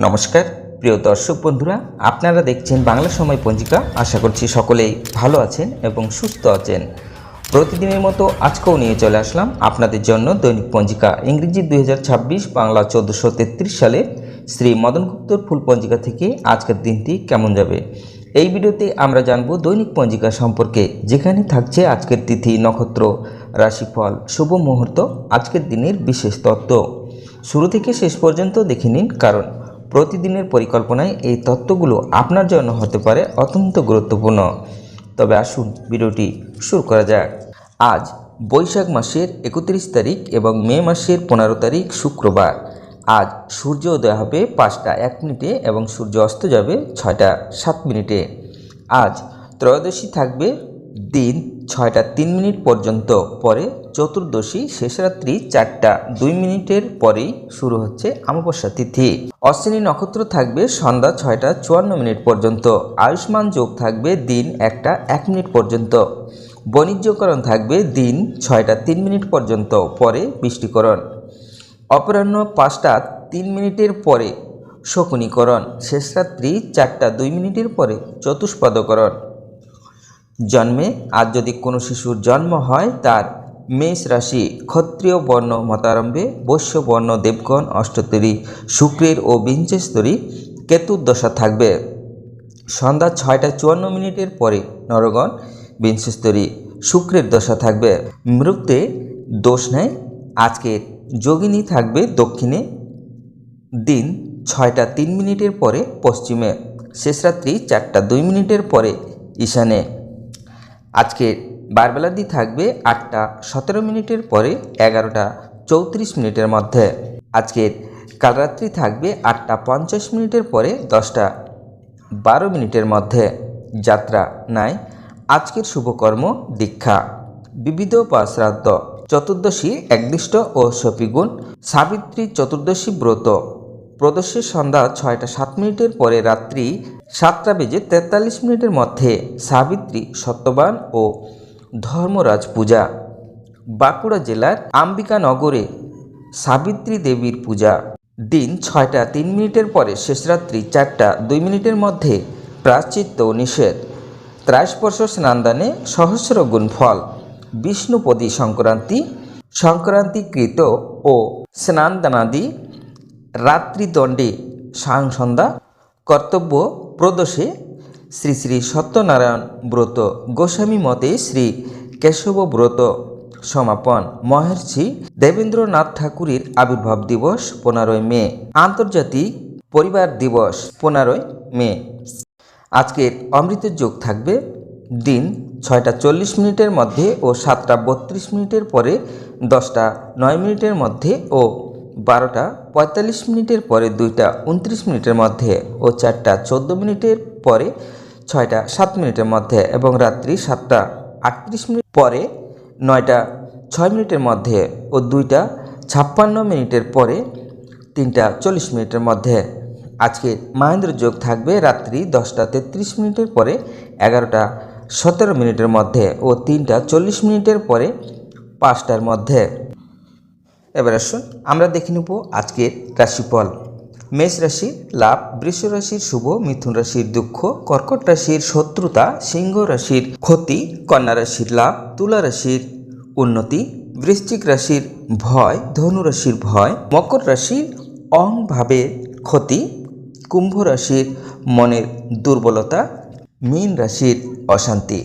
নমস্কার প্রিয় দর্শক বন্ধুরা, আপনারা দেখছেন বাংলা সময় পঞ্জিকা। আশা করছি সকলেই ভালো আছেন এবং সুস্থ আছেন। প্রতিদিনের মতো আজকেও নিয়ে চলে আসলাম আপনাদের জন্য দৈনিক পঞ্জিকা ইংরেজি 2026, বাংলা 1433 সালে শ্রী মদন গুপ্তর ফুল পঞ্জিকা থেকে আজকের দিনটি কেমন যাবে। এই ভিডিওতে আমরা জানব দৈনিক পঞ্জিকা সম্পর্কে, যেখানে থাকছে আজকের তিথি, নক্ষত্র, রাশিফল, শুভ মুহূর্ত, আজকের দিনের বিশেষ তত্ত্ব। শুরু থেকে শেষ পর্যন্ত দেখে নিন, কারণ প্রতিদিনের পরিকল্পনায় এই তত্ত্বগুলো আপনার জন্য হতে পারে অত্যন্ত গুরুত্বপূর্ণ। তবে আসুন ভিডিওটি শুরু করা যাক। আজ বৈশাখ মাসের 31 তারিখ এবং মে মাসের 15 তারিখ শুক্রবার। আজ সূর্য উদয় হবে 5টা 1 মিনিটে এবং সূর্য অস্ত যাবে 6টা 7 মিনিটে। আজ ত্রয়োদশী থাকবে দিন 6টা 3 মিনিট পর্যন্ত, পরে চতুর্দশী শেষ রাত্রি 4টা 2 মিনিটের পরেই শুরু হচ্ছে অমাবস্যা তিথি। অশ্বিনী নক্ষত্র থাকবে সন্ধ্যা 6টা 54 মিনিট পর্যন্ত। আয়ুষ্মান যোগ থাকবে দিন 1টা 1 মিনিট পর্যন্ত। বাণিজ্যকরণ থাকবে দিন 6টা 3 মিনিট পর্যন্ত, পরে বৃষ্টিকরণ। অপরাহ্ন 5টা 3 মিনিটের পরে শকুনীকরণ। শেষ রাত্রি 4টা 2 মিনিটের পরে চতুষ্পদকরণ। জন্মে আজ যদি কোনো শিশুর জন্ম হয়, তার মেষ রাশি, ক্ষত্রিয় বর্ণ মতারম্ভে, বৈশ্য বর্ণ দেবগণ অষ্টতরী, শুক্রের ও বিঞ্চস্তরী কেতুর দশা থাকবে। সন্ধ্যা 6টা 54 মিনিটের পরে নরগণ বিঞ্চস্তরী শুক্রের দশা থাকবে। মৃত্যে দোষ নেই। আজকের যোগিনী থাকবে দক্ষিণে, দিন 6টা 3 মিনিটের পরে পশ্চিমে, শেষ রাত্রি 4টা 2 মিনিটের পরে ঈশানে। আজকের বারবেলাদি থাকবে 8টা 17 মিনিটের পরে 11টা 34 মিনিটের মধ্যে। আজকের কালরাত্রি থাকবে 8টা 50 মিনিটের পরে 10টা 12 মিনিটের মধ্যে। যাত্রা নাই। আজকের শুভকর্ম দীক্ষা, বিবিধ বা শ্রাদ্ধ। চতুর্দশী একদিষ্ট ও সপিগুণ। সাবিত্রী চতুর্দশী ব্রত। প্রদোষের সন্ধ্যা 6টা 7 মিনিটের পরে রাত্রি 7টা বেজে 43 মিনিটের মধ্যে সাবিত্রী সত্যবান ও ধর্মরাজ পূজা। বাঁকুড়া জেলার আম্বিকানগরে সাবিত্রী দেবীর পূজা। দিন 6টা 3 মিনিটের পরে শেষ রাত্রি 4টা 2 মিনিটের মধ্যে প্রায়শ্চিত্ত নিষেধ। ত্রাইস্পর্শ স্নানদানে সহস্র গুণ ফল। বিষ্ণুপদী সংক্রান্তি, সংক্রান্তিকৃত ও স্নানদানাদি রাত্রিদণ্ডে সায়ংসন্ধ্যা কর্তব্য। প্রদোষে শ্রী শ্রী সত্যনারায়ণ ব্রত। গোস্বামী মতে শ্রী কেশব ব্রত সমাপন। মহর্ষি দেবেন্দ্রনাথ ঠাকুরের আবির্ভাব দিবস 15ই মে। আন্তর্জাতিক পরিবার দিবস 15ই মে। আজকের অমৃত যোগ থাকবে দিন 6টা 40 মিনিটের মধ্যে ও 7টা 32 মিনিটের পরে 10টা 9 মিনিটের মধ্যে ও 12টা 45 মিনিটের পরে 2টা 29 মিনিটের মধ্যে ও 4টা 14 মিনিটের পরে 6টা 7 মিনিটের মধ্যে এবং রাত্রি 7টা 38 মিনিট পরে 9টা 6 মিনিটের মধ্যে ও 2টা 56 মিনিটের পরে 3টা 40 মিনিটের মধ্যে। আজকে মহেন্দ্র যোগ থাকবে রাত্রি 10টা 33 মিনিটের পরে 11টা 17 মিনিটের মধ্যে ও 3টা 40 মিনিটের পরে 5টার মধ্যে। এবার আসুন আমরা দেখে নেব আজকের রাশিফল। মেষ রাশির লাভ, বৃষ রাশির শুভ, মিথুন রাশির দুঃখ, কর্কট রাশির শত্রুতা, সিংহ রাশির ক্ষতি, কন্যা রাশির লাভ, তুলা রাশির উন্নতি, বৃশ্চিক রাশির ভয়, ধনু রাশির ভয়, মকর রাশির অহংভাবের ক্ষতি, কুম্ভ রাশির মনের দুর্বলতা, মীন রাশির অশান্তি।